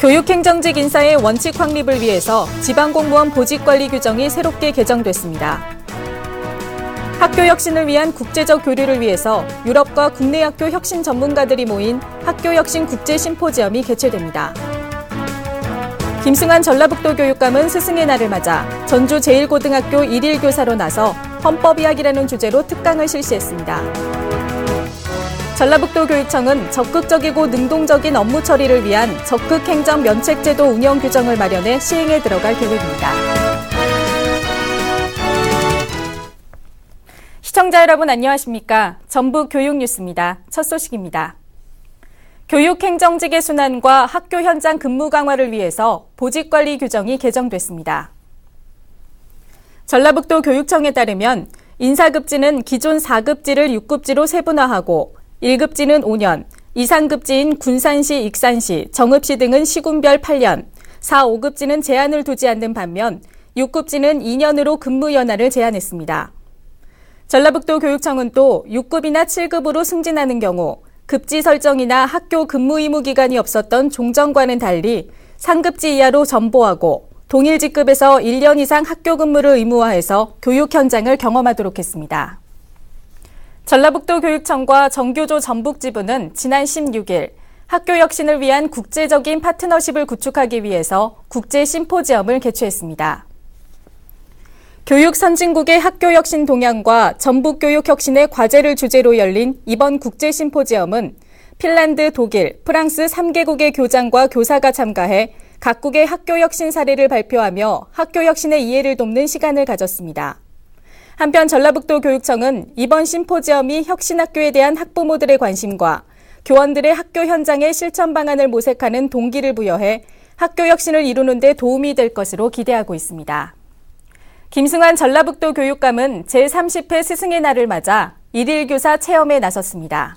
교육행정직 인사의 원칙 확립을 위해서 지방공무원 보직관리 규정이 새롭게 개정됐습니다. 학교 혁신을 위한 국제적 교류를 위해서 유럽과 국내 학교 혁신 전문가들이 모인 학교 혁신 국제 심포지엄이 개최됩니다. 김승환 전라북도 교육감은 스승의 날을 맞아 전주 제1고등학교 일일 교사로 나서 헌법 이야기라는 주제로 특강을 실시했습니다. 전라북도 교육청은 적극적이고 능동적인 업무 처리를 위한 적극행정 면책제도 운영 규정을 마련해 시행에 들어갈 계획입니다. 시청자 여러분 안녕하십니까? 전북 교육뉴스입니다. 첫 소식입니다. 교육행정직의 순환과 학교 현장 근무 강화를 위해서 보직관리 규정이 개정됐습니다. 전라북도 교육청에 따르면 인사급지는 기존 4급지를 6급지로 세분화하고 1급지는 5년, 2상급지인 군산시, 익산시, 정읍시 등은 시군별 8년, 4, 5급지는 제한을 두지 않는 반면 6급지는 2년으로 근무 연한을 제한했습니다. 전라북도 교육청은 또 6급이나 7급으로 승진하는 경우 급지 설정이나 학교 근무 의무 기간이 없었던 종전과는 달리 상급지 이하로 전보하고 동일 직급에서 1년 이상 학교 근무를 의무화해서 교육 현장을 경험하도록 했습니다. 전라북도 교육청과 정교조 전북지부는 지난 16일 학교 혁신을 위한 국제적인 파트너십을 구축하기 위해서 국제 심포지엄을 개최했습니다. 교육 선진국의 학교 혁신 동향과 전북 교육 혁신의 과제를 주제로 열린 이번 국제 심포지엄은 핀란드, 독일, 프랑스 3개국의 교장과 교사가 참가해 각국의 학교 혁신 사례를 발표하며 학교 혁신의 이해를 돕는 시간을 가졌습니다. 한편 전라북도 교육청은 이번 심포지엄이 혁신학교에 대한 학부모들의 관심과 교원들의 학교 현장의 실천 방안을 모색하는 동기를 부여해 학교 혁신을 이루는 데 도움이 될 것으로 기대하고 있습니다. 김승환 전라북도 교육감은 제30회 스승의 날을 맞아 일일 교사 체험에 나섰습니다.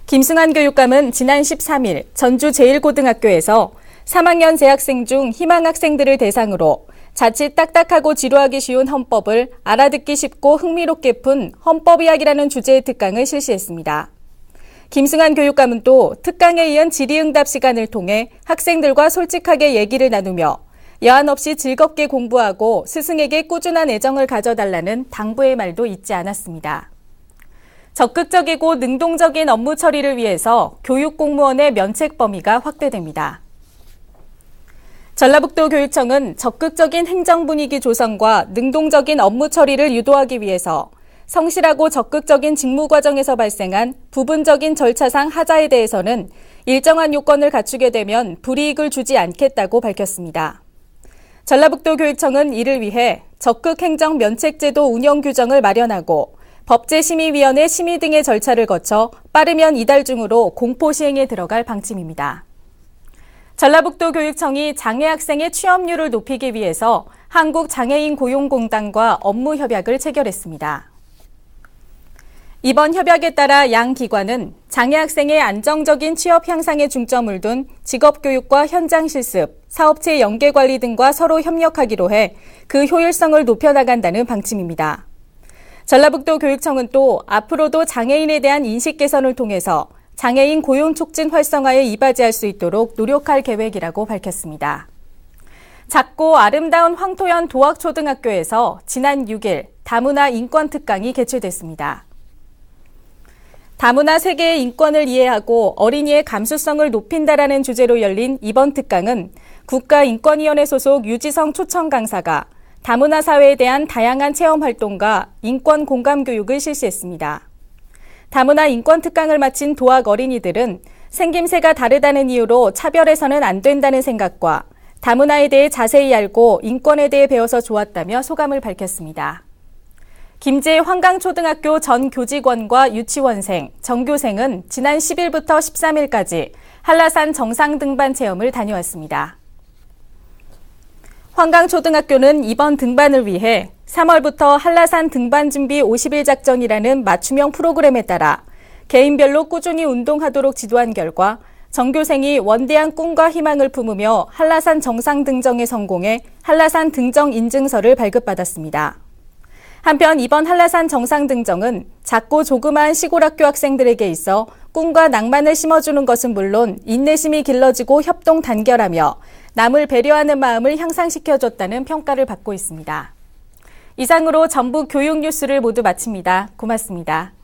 김승환 교육감은 지난 13일 전주 제1고등학교에서 3학년 재학생 중 희망학생들을 대상으로 자칫 딱딱하고 지루하기 쉬운 헌법을 알아듣기 쉽고 흥미롭게 푼 헌법 이야기라는 주제의 특강을 실시했습니다. 김승환 교육감은 또 특강에 이은 질의응답 시간을 통해 학생들과 솔직하게 얘기를 나누며 여한 없이 즐겁게 공부하고 스승에게 꾸준한 애정을 가져달라는 당부의 말도 잊지 않았습니다. 적극적이고 능동적인 업무 처리를 위해서 교육 공무원의 면책 범위가 확대됩니다. 전라북도 교육청은 적극적인 행정 분위기 조성과 능동적인 업무 처리를 유도하기 위해서 성실하고 적극적인 직무 과정에서 발생한 부분적인 절차상 하자에 대해서는 일정한 요건을 갖추게 되면 불이익을 주지 않겠다고 밝혔습니다. 전라북도 교육청은 이를 위해 적극 행정 면책제도 운영 규정을 마련하고 법제심의위원회 심의 등의 절차를 거쳐 빠르면 이달 중으로 공포 시행에 들어갈 방침입니다. 전라북도 교육청이 장애 학생의 취업률을 높이기 위해서 한국장애인 고용공단과 업무 협약을 체결했습니다. 이번 협약에 따라 양 기관은 장애 학생의 안정적인 취업 향상에 중점을 둔 직업교육과 현장 실습, 사업체 연계 관리 등과 서로 협력하기로 해 그 효율성을 높여나간다는 방침입니다. 전라북도 교육청은 또 앞으로도 장애인에 대한 인식 개선을 통해서 장애인 고용 촉진 활성화에 이바지할 수 있도록 노력할 계획이라고 밝혔습니다. 작고 아름다운 황토현 도학초등학교에서 지난 6일 다문화 인권 특강이 개최됐습니다. 다문화 세계의 인권을 이해하고 어린이의 감수성을 높인다라는 주제로 열린 이번 특강은 국가인권위원회 소속 유지성 초청 강사가 다문화 사회에 대한 다양한 체험 활동과 인권 공감 교육을 실시했습니다. 다문화 인권 특강을 마친 도학 어린이들은 생김새가 다르다는 이유로 차별해서는 안 된다는 생각과 다문화에 대해 자세히 알고 인권에 대해 배워서 좋았다며 소감을 밝혔습니다. 김제 황강초등학교 전 교직원과 유치원생, 정교생은 지난 10일부터 13일까지 한라산 정상 등반 체험을 다녀왔습니다. 황강초등학교는 이번 등반을 위해 3월부터 한라산 등반 준비 50일 작전이라는 맞춤형 프로그램에 따라 개인별로 꾸준히 운동하도록 지도한 결과 정교생이 원대한 꿈과 희망을 품으며 한라산 정상 등정에 성공해 한라산 등정 인증서를 발급받았습니다. 한편 이번 한라산 정상 등정은 작고 조그마한 시골 학교 학생들에게 있어 꿈과 낭만을 심어주는 것은 물론 인내심이 길러지고 협동 단결하며 남을 배려하는 마음을 향상시켜줬다는 평가를 받고 있습니다. 이상으로 전북 교육 뉴스를 모두 마칩니다. 고맙습니다.